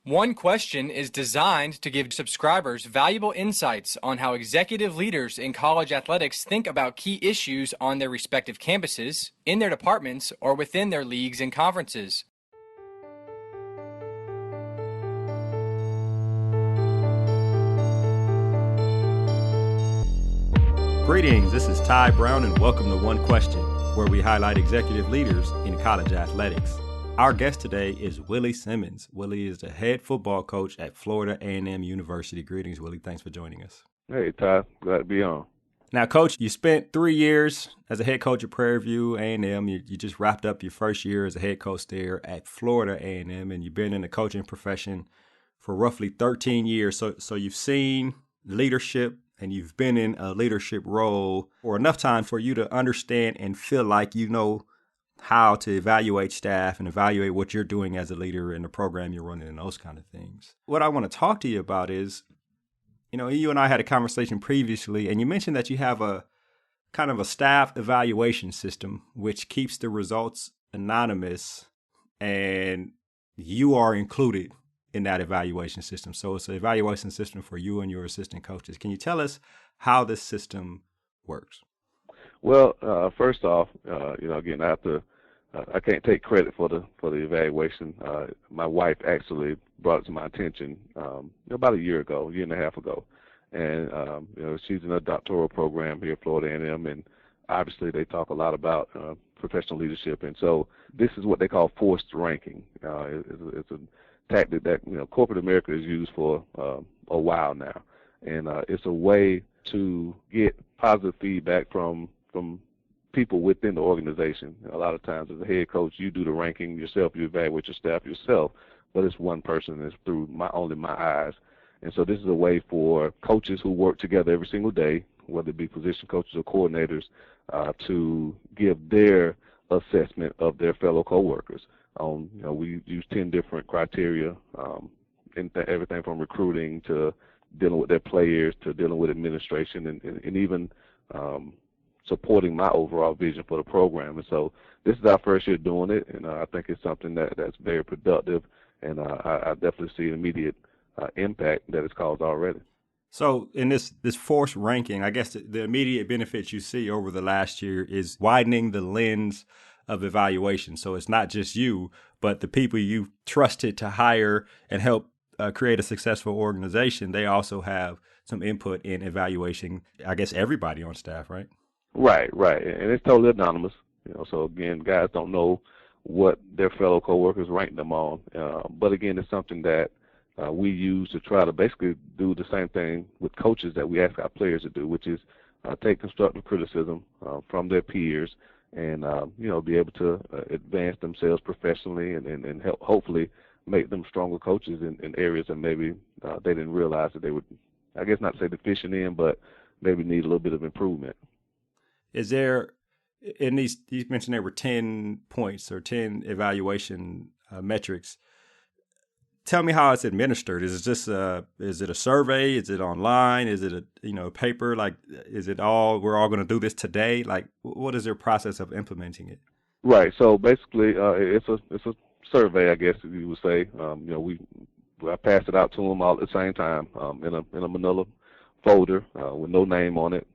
One Question is designed to give subscribers valuable insights on how executive leaders in college athletics think about key issues on their respective campuses, in their departments, or within their leagues and conferences. Greetings, this is Ty Brown and welcome to One Question, where we highlight executive leaders in college athletics. Our guest today is Willie Simmons. Willie is the head football coach at Florida A&M University. Greetings, Willie. Thanks for joining us. Hey, Ty. Glad to be on. Now, Coach, you spent 3 years as a head coach at Prairie View A&M. You just wrapped up your first year as a head coach there at Florida A&M, and you've been in the coaching profession for roughly 13 years. So you've seen leadership, and you've been in a leadership role for enough time for you to understand and feel like you know how to evaluate staff and evaluate what you're doing as a leader in the program you're running and those kind of things. What I want to talk to you about is, you and I had a conversation previously, and you mentioned that you have a kind of a staff evaluation system, which keeps the results anonymous, and you are included in that evaluation system. So it's an evaluation system for you and your assistant coaches. Can you tell us how this system works? Well, first off, again, I can't take credit for the evaluation. My wife actually brought it to my attention about a year and a half ago, and she's in a doctoral program here at Florida A&M, and obviously they talk a lot about professional leadership, and so this is what they call forced ranking. It's a tactic that corporate America has used for a while now, and it's a way to get positive feedback from people within the organization. A lot of times as a head coach, you do the ranking yourself, you evaluate your staff yourself, but it's one person, it's through only my eyes. And so this is a way for coaches who work together every single day, whether it be position coaches or coordinators, to give their assessment of their fellow coworkers. We use 10 different criteria, everything from recruiting to dealing with their players to dealing with administration and even supporting my overall vision for the program. And so this is our first year doing it, and I think it's something that's very productive, and I definitely see an immediate impact that it's caused already. So in this forced ranking, I guess the immediate benefits you see over the last year is widening the lens of evaluation. So it's not just you, but the people you trusted to hire and help create a successful organization, they also have some input in evaluation, I guess, everybody on staff, right? Right. And it's totally anonymous. So again, guys don't know what their fellow coworkers rank them on. But again, it's something that we use to try to basically do the same thing with coaches that we ask our players to do, which is take constructive criticism from their peers and, be able to advance themselves professionally and help hopefully make them stronger coaches in areas that maybe they didn't realize that they would, I guess not say deficient in, but maybe need a little bit of improvement. Is there, in these, you mentioned there were 10 points or 10 evaluation metrics. Tell me how it's administered. Is it a survey? Is it online? Is it a paper? Like, is it we're all going to do this today? Like, what is their process of implementing it? Right. So basically, it's a survey, I guess you would say. I pass it out to them all at the same time in a manila folder with no name on it.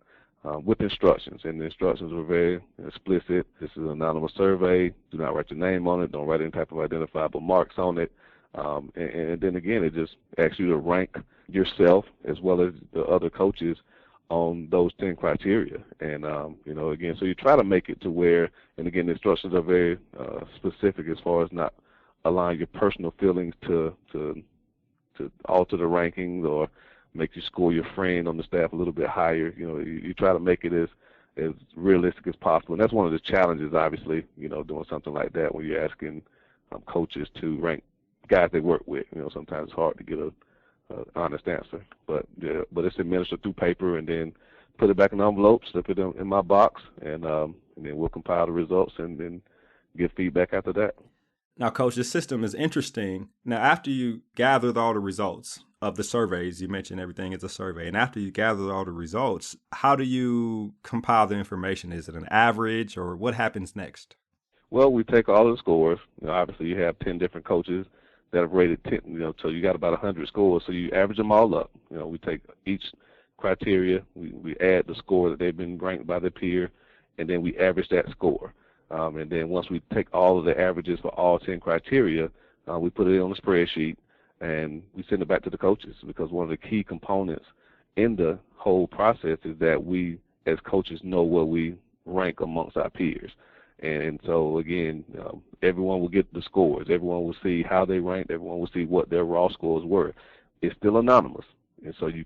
With instructions, and the instructions were very explicit. This is an anonymous survey. Do not write your name on it. Don't write any type of identifiable marks on it. And then again, it just asks you to rank yourself as well as the other coaches on those 10 criteria. And, again, so you try to make it to where, and again, the instructions are very specific as far as not allowing your personal feelings to alter the rankings or make you score your friend on the staff a little bit higher. You try to make it as realistic as possible. And that's one of the challenges, obviously, doing something like that when you're asking coaches to rank guys they work with. Sometimes it's hard to get a honest answer. But it's administered through paper and then put it back in an envelope, slip it in my box, and then we'll compile the results and then give feedback after that. Now, Coach, this system is interesting. Now, after you gathered all the results of the surveys, you mentioned everything is a survey, and after you gathered all the results, how do you compile the information? Is it an average, or what happens next? Well, we take all of the scores. Obviously, you have 10 different coaches that have rated 10, so you got about 100 scores. So you average them all up. We take each criteria, we add the score that they've been ranked by their peer, and then we average that score. And then once we take all of the averages for all 10 criteria, we put it on a spreadsheet, and we send it back to the coaches, because one of the key components in the whole process is that we, as coaches, know where we rank amongst our peers. And so, again, everyone will get the scores. Everyone will see how they ranked. Everyone will see what their raw scores were. It's still anonymous. And so you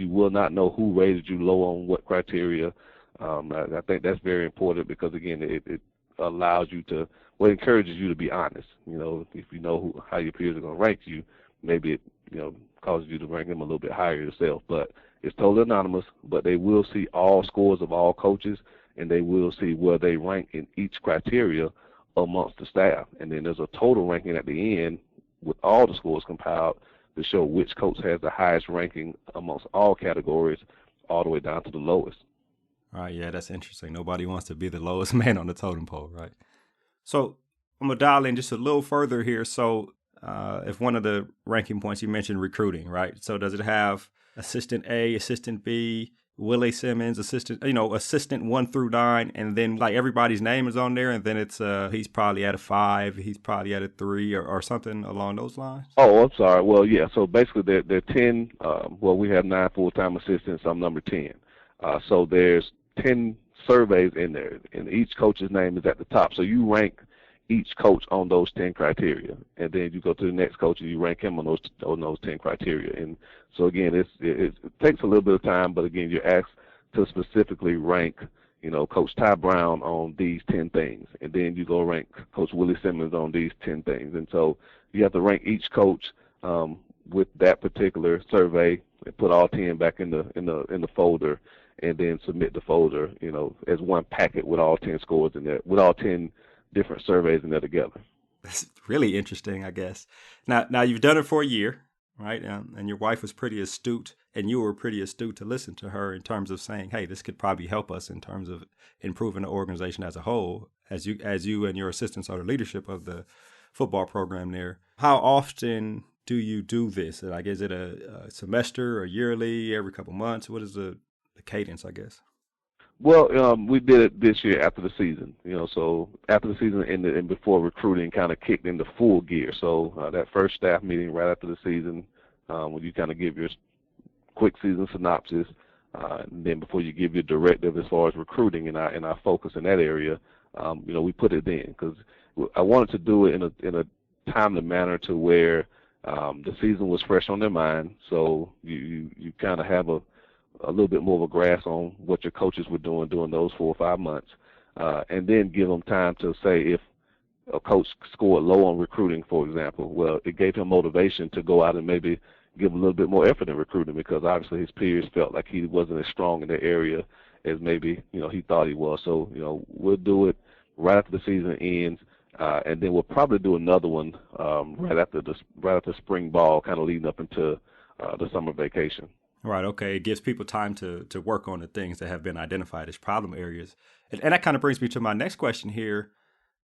will not know who rated you low on what criteria. I think that's very important, because, again, it allows you to, well, it encourages you to be honest. If you know how your peers are going to rank you, maybe it, causes you to rank them a little bit higher yourself. But it's totally anonymous, but they will see all scores of all coaches, and they will see where they rank in each criteria amongst the staff. And then there's a total ranking at the end with all the scores compiled to show which coach has the highest ranking amongst all categories, all the way down to the lowest. All right, yeah, that's interesting. Nobody wants to be the lowest man on the totem pole, right? So I'm going to dial in just a little further here. So if one of the ranking points you mentioned recruiting, right? So does it have assistant A, assistant B, Willie Simmons, assistant 1 through 9, and then like everybody's name is on there, and then it's he's probably at a 5, he's probably at a 3, or something along those lines? Oh, I'm sorry. Well, yeah. So basically, there are 10. We have 9 full-time assistants. I'm number 10. So there's 10 surveys in there, and each coach's name is at the top. So you rank each coach on those 10 criteria, and then you go to the next coach and you rank him on those 10 criteria. And so again, it takes a little bit of time, but again, you're asked to specifically rank, Coach Ty Brown on these 10 things, and then you go rank Coach Willie Simmons on these 10 things. And so you have to rank each coach with that particular survey, and put all 10 back in the folder, and then submit the folder, as one packet with all 10 scores in there, with all 10 different surveys in there together. That's really interesting, I guess. Now you've done it for a year, right? And your wife was pretty astute, and you were pretty astute to listen to her in terms of saying, hey, this could probably help us in terms of improving the organization as a whole, as you and your assistants are the leadership of the football program there. How often do you do this? Like, is it a semester, or yearly, every couple months? What is the cadence, I guess? Well, we did it this year after the season, so after the season ended and before recruiting kind of kicked into full gear. So that first staff meeting right after the season, when you kind of give your quick season synopsis, and then before you give your directive as far as recruiting and our focus in that area, we put it in, because I wanted to do it in a timely manner to where the season was fresh on their mind. So you kind of have a little bit more of a grasp on what your coaches were doing during those 4 or 5 months, and then give them time to say if a coach scored low on recruiting, for example. Well, it gave him motivation to go out and maybe give a little bit more effort in recruiting, because obviously his peers felt like he wasn't as strong in the area as maybe he thought he was. So we'll do it right after the season ends, and then we'll probably do another one right after spring ball, kind of leading up into the summer vacation. Right, okay. It gives people time to work on the things that have been identified as problem areas. And that kind of brings me to my next question here.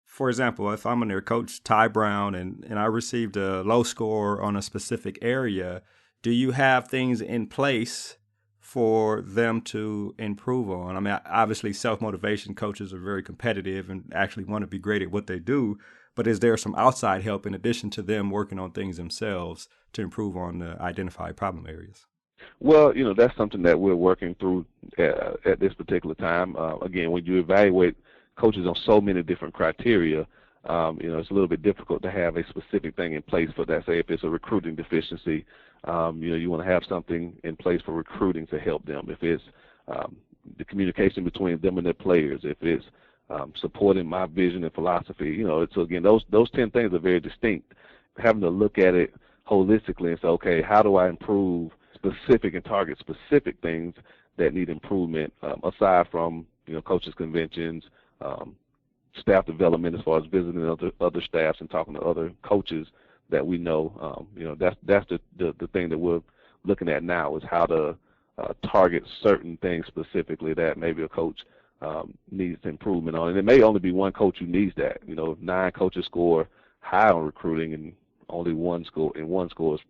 For example, if I'm under Coach Ty Brown and I received a low score on a specific area, do you have things in place for them to improve on? I mean, obviously self-motivation, coaches are very competitive and actually want to be great at what they do, but is there some outside help in addition to them working on things themselves to improve on the identified problem areas? Well, that's something that we're working through at this particular time. Again, when you evaluate coaches on so many different criteria, it's a little bit difficult to have a specific thing in place for that. Say if it's a recruiting deficiency, you want to have something in place for recruiting to help them. If it's the communication between them and their players, if it's supporting my vision and philosophy, so again, those 10 things are very distinct. Having to look at it holistically and say, okay, how do I improve specific and target specific things that need improvement, aside from coaches conventions, staff development as far as visiting other staffs and talking to other coaches that we know. That's the thing that we're looking at now, is how to target certain things specifically that maybe a coach needs improvement on. And it may only be one coach who needs that. If 9 coaches score high on recruiting and only one score is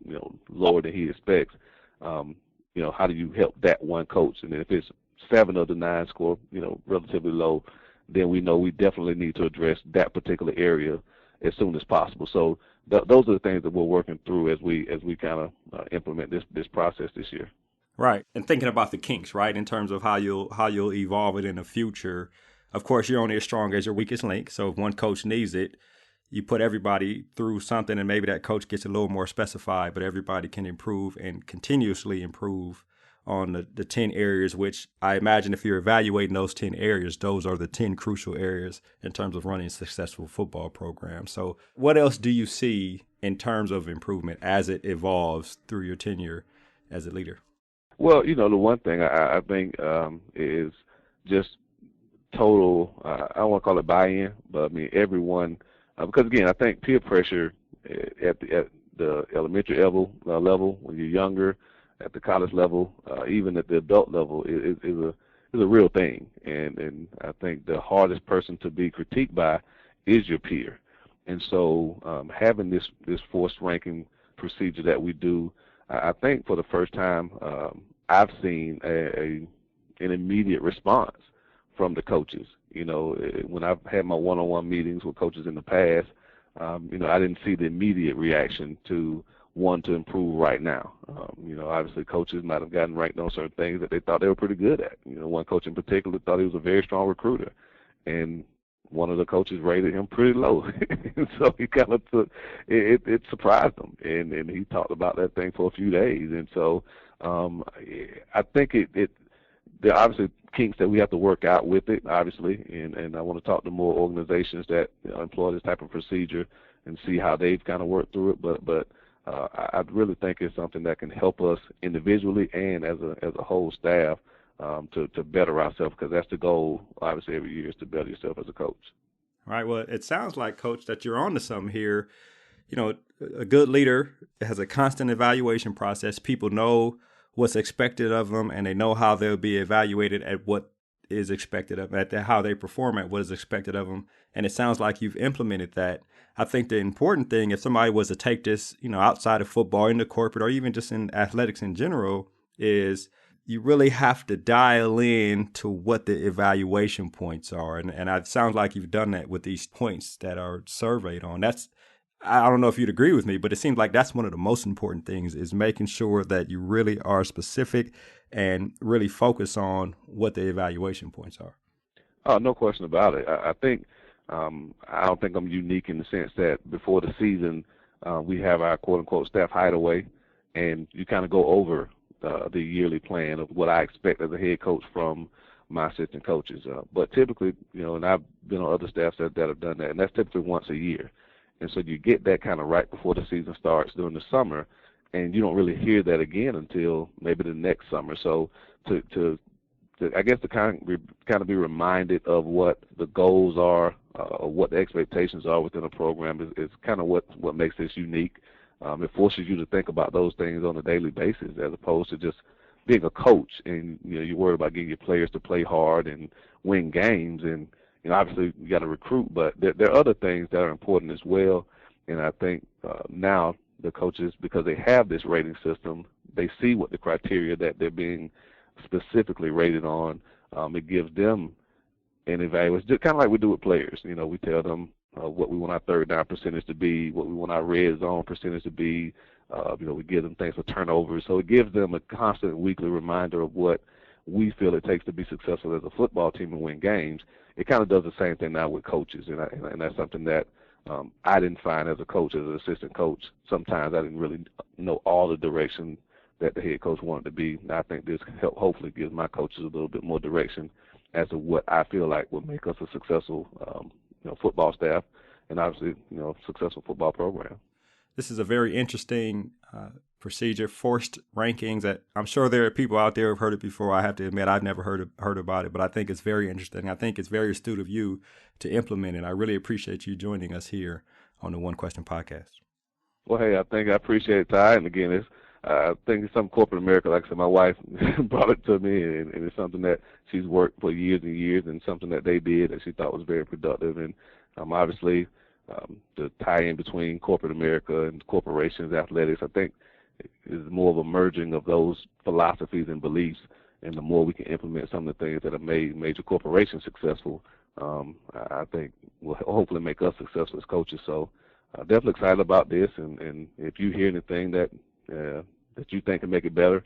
lower than he expects. How do you help that one coach? And then if it's 7 of the 9 score, relatively low, then we know we definitely need to address that particular area as soon as possible. So those are the things that we're working through as we kind of implement this process this year. Right. And thinking about the kinks, right, in terms of how you'll evolve it in the future. Of course, you're only as strong as your weakest link. So if one coach needs it, you put everybody through something, and maybe that coach gets a little more specified, but everybody can improve and continuously improve on the 10 areas, which I imagine if you're evaluating those 10 areas, those are the 10 crucial areas in terms of running a successful football program. So what else do you see in terms of improvement as it evolves through your tenure as a leader? Well, the one thing I think is just total, I don't want to call it buy-in, but I mean everyone, because again, I think peer pressure at the elementary level when you're younger, at the college level, even at the adult level, is a real thing. And I think the hardest person to be critiqued by is your peer. And so having this forced ranking procedure that we do, I think for the first time, I've seen an immediate response from the coaches. When I've had my one-on-one meetings with coaches in the past, I didn't see the immediate reaction to want to improve right now. Obviously coaches might have gotten ranked on certain things that they thought they were pretty good at. One coach in particular thought he was a very strong recruiter, and one of the coaches rated him pretty low. And so he kind of took it surprised him, and he talked about that thing for a few days. And so I think there are obviously kinks that we have to work out with it, obviously, and I want to talk to more organizations that employ this type of procedure and see how they've kind of worked through it. But I really think it's something that can help us individually and as a whole staff to better ourselves, because that's the goal, obviously, every year is to better yourself as a coach. All right. Well, it sounds like, Coach, that you're on to something here. A good leader has a constant evaluation process. People know what's expected of them, and they know how they'll be evaluated at what is expected of them, at how they perform at what is expected of them. And it sounds like you've implemented that. I think the important thing, if somebody was to take this, outside of football, into corporate, or even just in athletics in general, is you really have to dial in to what the evaluation points are. And it sounds like you've done that with these points that are surveyed on. I don't know if you'd agree with me, but it seems like that's one of the most important things, is making sure that you really are specific and really focus on what the evaluation points are. Oh, no question about it. I think I don't think I'm unique in the sense that before the season we have our quote-unquote staff hideaway, and you kind of go over the yearly plan of what I expect as a head coach from my assistant coaches. But typically, and I've been on other staffs that have done that, and that's typically once a year. And so you get that kind of right before the season starts during the summer, and you don't really hear that again until maybe the next summer. So to I guess to kind of be reminded of what the goals are, what the expectations are within a program is kind of what makes this unique. It forces you to think about those things on a daily basis, as opposed to just being a coach and you're worried about getting your players to play hard and win games. And obviously you got to recruit, but there are other things that are important as well. And I think now the coaches, because they have this rating system, they see what the criteria that they're being specifically rated on. It gives them an evaluation, just kind of like we do with players. We tell them what we want our third down percentage to be, what we want our red zone percentage to be. We give them things for turnovers. So it gives them a constant weekly reminder of what we feel it takes to be successful as a football team and win games. It kind of does the same thing now with coaches, and that's something that I didn't find as a coach, as an assistant coach. Sometimes I didn't really know all the direction that the head coach wanted to be. And I think this hopefully gives my coaches a little bit more direction as to what I feel like will make us a successful football staff, and obviously successful football program. This is a very interesting procedure, forced rankings, that I'm sure there are people out there who have heard it before. I have to admit I've never heard about it, but I think it's very interesting. I think it's very astute of you to implement it. I really appreciate you joining us here on the One Question Podcast. Well, hey, I appreciate it, Ty. And again, I think it's something corporate America. Like I said, my wife brought it to me, and it's something that she's worked for years and years, and something that they did that she thought was very productive. And obviously, the tie-in between corporate America and corporations, athletics. I think is more of a merging of those philosophies and beliefs, and the more we can implement some of the things that have made major corporations successful, I think will hopefully make us successful as coaches. So definitely excited about this, and if you hear anything that you think can make it better,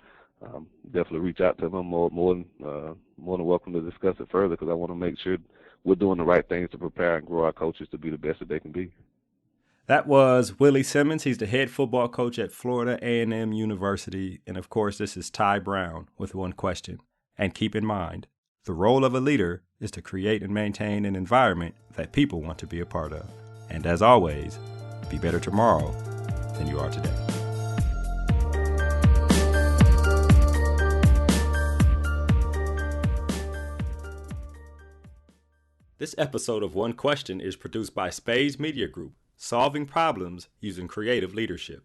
definitely reach out to them. I'm more than welcome to discuss it further, because I want to make sure we're doing the right things to prepare and grow our coaches to be the best that they can be. That was Willie Simmons. He's the head football coach at Florida A&M University. And of course, this is Ty Brown with one question. And keep in mind, the role of a leader is to create and maintain an environment that people want to be a part of. And as always, be better tomorrow than you are today. This episode of One Question is produced by Spades Media Group, solving problems using creative leadership.